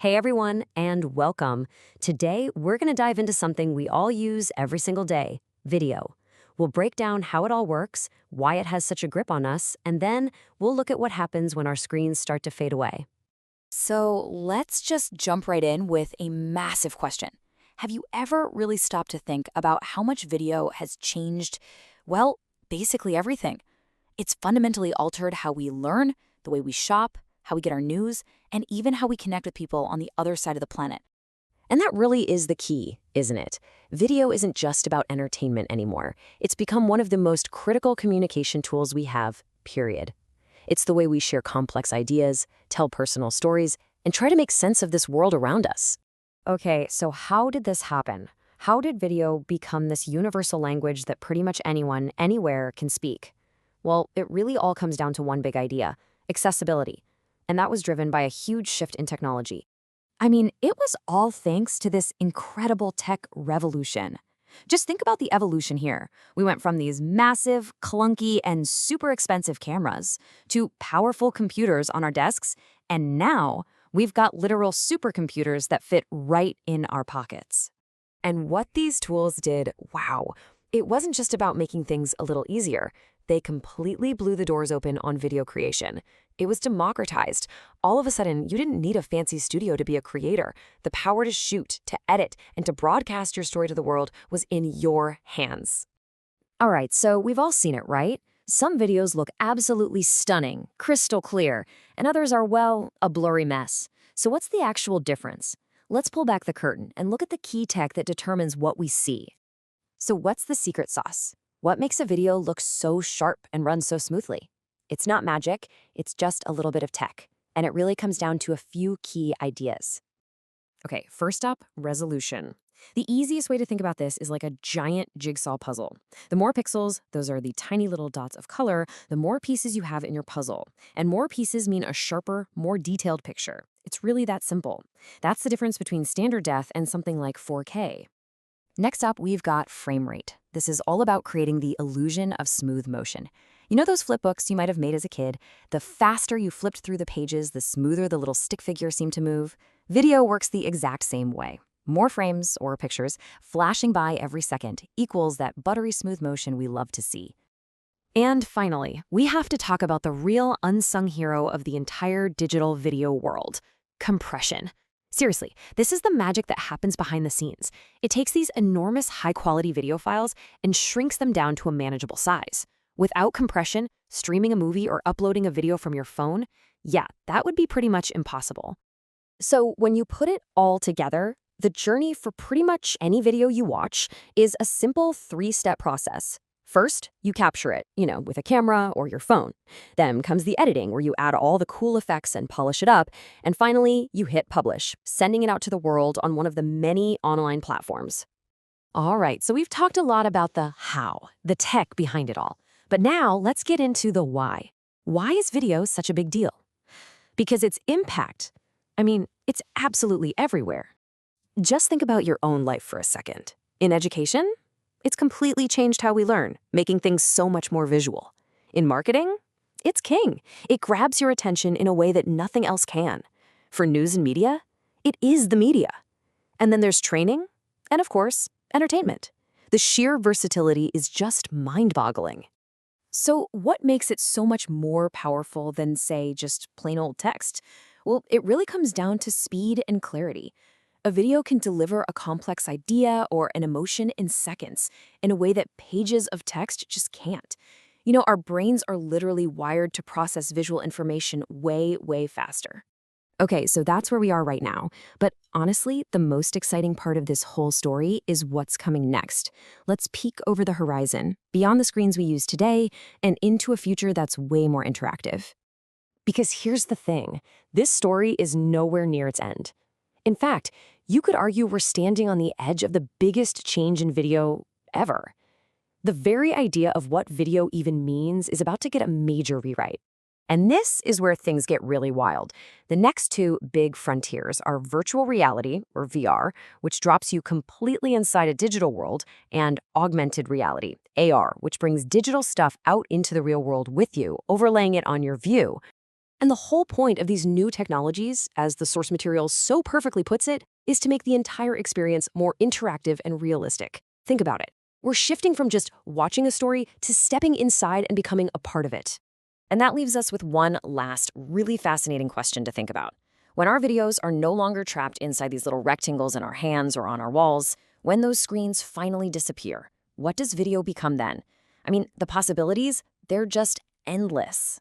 Hey everyone, and welcome. Today, we're going to dive into something we all use every single day, video. We'll break down how it all works, why it has such a grip on us, and then we'll look at what happens when our screens start to fade away. So let's just jump right in with a massive question. Have you ever really stopped to think about how much video has changed, well, basically everything? It's fundamentally altered how we learn, the way we shop, how we get our news, and even how we connect with people on the other side of the planet. And that really is the key, isn't it? Video isn't just about entertainment anymore. It's become one of the most critical communication tools we have, period. It's the way we share complex ideas, tell personal stories, and try to make sense of this world around us. Okay, so how did this happen? How did video become this universal language that pretty much anyone, anywhere can speak? Well, it really all comes down to one big idea, accessibility. And that was driven by a huge shift in technology. I mean, it was all thanks to this incredible tech revolution. Just think about the evolution here. We went from these massive, clunky, and super expensive cameras to powerful computers on our desks, and now we've got literal supercomputers that fit right in our pockets. And what these tools did, wow, it wasn't just about making things a little easier. They completely blew the doors open on video creation. It was democratized. All of a sudden, you didn't need a fancy studio to be a creator. The power to shoot, to edit, and to broadcast your story to the world was in your hands. All right, so we've all seen it, right? Some videos look absolutely stunning, crystal clear, and others are, well, a blurry mess. So what's the actual difference? Let's pull back the curtain and look at the key tech that determines what we see. So what's the secret sauce? What makes a video look so sharp and run so smoothly? It's not magic, it's just a little bit of tech, and it really comes down to a few key ideas. Okay, first up, resolution. The easiest way to think about this is like a giant jigsaw puzzle. The more pixels, those are the tiny little dots of color, the more pieces you have in your puzzle. And more pieces mean a sharper, more detailed picture. It's really that simple. That's the difference between standard def and something like 4K. Next up, we've got frame rate. This is all about creating the illusion of smooth motion. You know those flip books you might have made as a kid? The faster you flipped through the pages, the smoother the little stick figure seemed to move. Video works the exact same way. More frames, or pictures, flashing by every second equals that buttery smooth motion we love to see. And finally, we have to talk about the real unsung hero of the entire digital video world, compression. Seriously, this is the magic that happens behind the scenes. It takes these enormous high-quality video files and shrinks them down to a manageable size. Without compression, streaming a movie or uploading a video from your phone, yeah, that would be pretty much impossible. So when you put it all together, the journey for pretty much any video you watch is a simple three-step process. First, you capture it, with a camera or your phone. Then comes the editing, where you add all the cool effects and polish it up. And finally, you hit publish, sending it out to the world on one of the many online platforms. All right, so we've talked a lot about the how, the tech behind it all. But now let's get into the why. Why is video such a big deal? Because its impact, it's absolutely everywhere. Just think about your own life for a second. In education, it's completely changed how we learn, making things so much more visual. In marketing, it's king. It grabs your attention in a way that nothing else can. For news and media, it is the media. And then there's training, and of course, entertainment. The sheer versatility is just mind-boggling. So what makes it so much more powerful than, say, just plain old text? Well, it really comes down to speed and clarity. A video can deliver a complex idea or an emotion in seconds in a way that pages of text just can't. Our brains are literally wired to process visual information way, way faster. Okay, so that's where we are right now. But honestly, the most exciting part of this whole story is what's coming next. Let's peek over the horizon, beyond the screens we use today, and into a future that's way more interactive. Because here's the thing, this story is nowhere near its end. In fact, you could argue we're standing on the edge of the biggest change in video ever. The very idea of what video even means is about to get a major rewrite. And this is where things get really wild. The next two big frontiers are virtual reality, or VR, which drops you completely inside a digital world, and augmented reality, AR, which brings digital stuff out into the real world with you, overlaying it on your view. And the whole point of these new technologies, as the source material so perfectly puts it, is to make the entire experience more interactive and realistic. Think about it. We're shifting from just watching a story to stepping inside and becoming a part of it. And that leaves us with one last really fascinating question to think about. When our videos are no longer trapped inside these little rectangles in our hands or on our walls, when those screens finally disappear, what does video become then? I mean, the possibilities, they're just endless.